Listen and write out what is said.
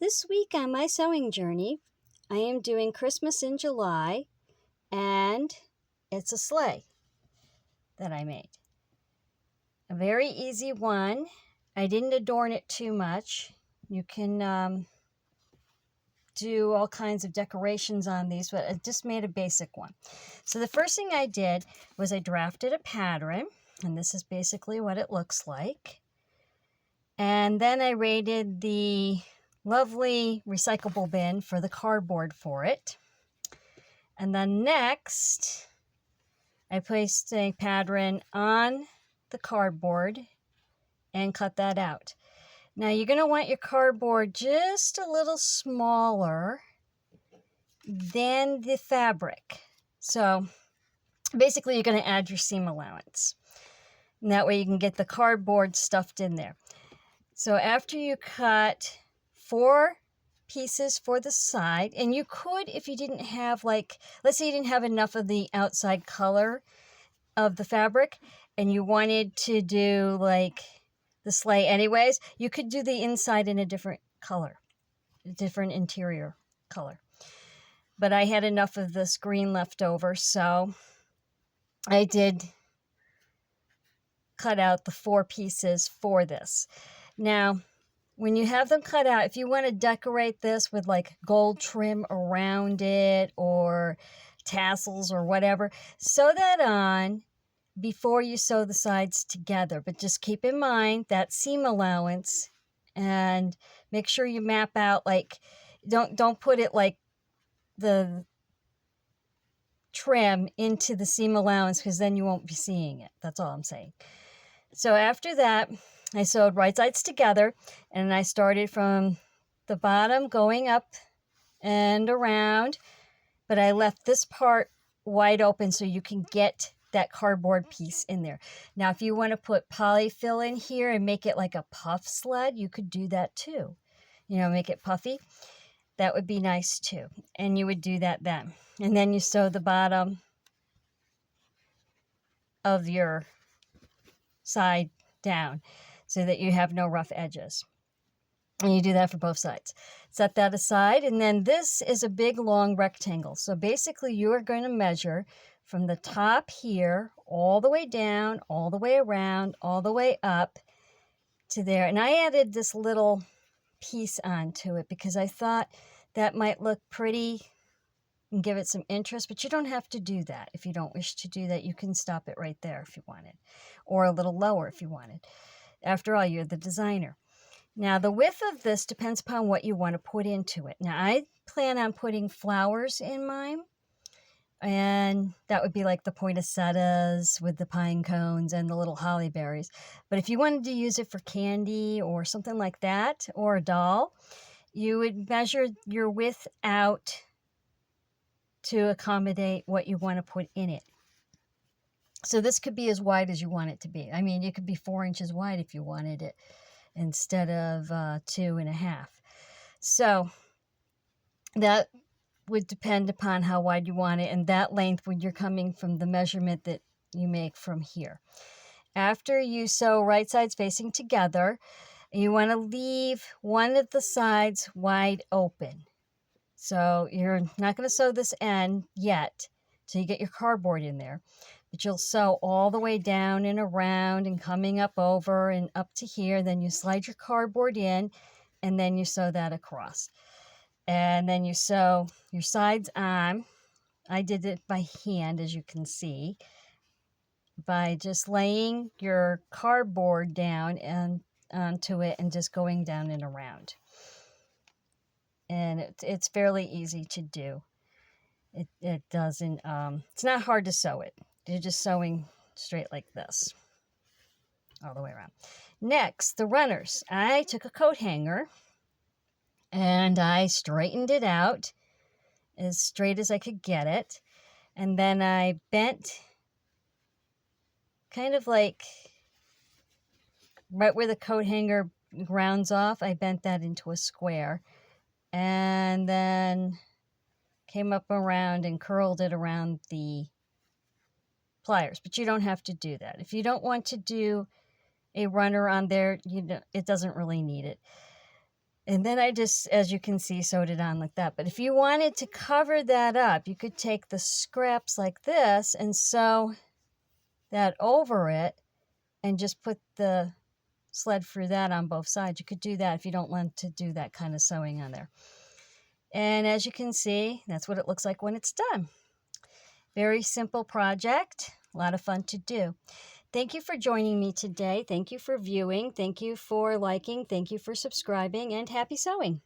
This week on my sewing journey, I am doing Christmas in July, and it's a sleigh that I made. A very easy one. I didn't adorn it too much. You can do all kinds of decorations on these, but I just made a basic one. So the first thing I did was I drafted a pattern, and this is basically what it looks like. And then I raided the lovely recyclable bin for the cardboard for it. And then next, I placed a pattern on the cardboard and cut that out. Now you're going to want your cardboard just a little smaller than the fabric. So basically you're going to add your seam allowance. And that way you can get the cardboard stuffed in there. So after you cut 4 pieces for the side, and you could, if you didn't have, like, let's say you didn't have enough of the outside color of the fabric and you wanted to do like the sleigh anyways, you could do the inside in a different color, a different interior color. But I had enough of this green left over, so I did cut out the 4 pieces for this. Now, when you have them cut out, if you want to decorate this with like gold trim around it or tassels or whatever, sew that on before you sew the sides together. But just keep in mind that seam allowance, and make sure you map out, like, don't put it like the trim into the seam allowance, because then you won't be seeing it. That's all I'm saying. So after that, I sewed right sides together, and I started from the bottom going up and around, but I left this part wide open so you can get that cardboard piece in there. Now, if you want to put polyfill in here and make it like a puff sled, you could do that too. You know, make it puffy. That would be nice too. And you would do that then. And then you sew the bottom of your side down so that you have no rough edges. And you do that for both sides. Set that aside. And then this is a big long rectangle. So basically you are going to measure from the top here all the way down, all the way around, all the way up to there. And I added this little piece onto it because I thought that might look pretty and give it some interest, but you don't have to do that. If you don't wish to do that, you can stop it right there if you wanted, or a little lower if you wanted. After all, you're the designer. Now, the width of this depends upon what you want to put into it. Now, I plan on putting flowers in mine, and that would be like the poinsettias with the pine cones and the little holly berries. But if you wanted to use it for candy or something like that, or a doll, you would measure your width out to accommodate what you want to put in it. So this could be as wide as you want it to be. I mean, it could be 4 inches wide if you wanted it instead of 2.5. So that would depend upon how wide you want it, and that length when you're coming from the measurement that you make from here. After you sew right sides facing together, you want to leave one of the sides wide open. So you're not going to sew this end yet till you get your cardboard in there, but you'll sew all the way down and around and coming up over and up to here. Then you slide your cardboard in, and then you sew that across. And then you sew your sides on. I did it by hand, as you can see, by just laying your cardboard down and onto it and just going down and around. And it's fairly easy to do. It doesn't, it's not hard to sew it. You're just sewing straight like this, all the way around. Next, the runners. I took a coat hanger and I straightened it out as straight as I could get it. And then I bent kind of like right where the coat hanger rounds off, I bent that into a square. And then came up around and curled it around the pliers. But you don't have to do that. If you don't want to do a runner on there, you know, it doesn't really need it. And then I just, as you can see, sewed it on like that. But if you wanted to cover that up, you could take the scraps like this and sew that over it and just put the sled through that on both sides. You could do that if you don't want to do that kind of sewing on there. And as you can see, that's what it looks like when it's done. Very simple project, a lot of fun to do. Thank you for joining me today. Thank you for viewing. Thank you for liking. Thank you for subscribing, and happy sewing.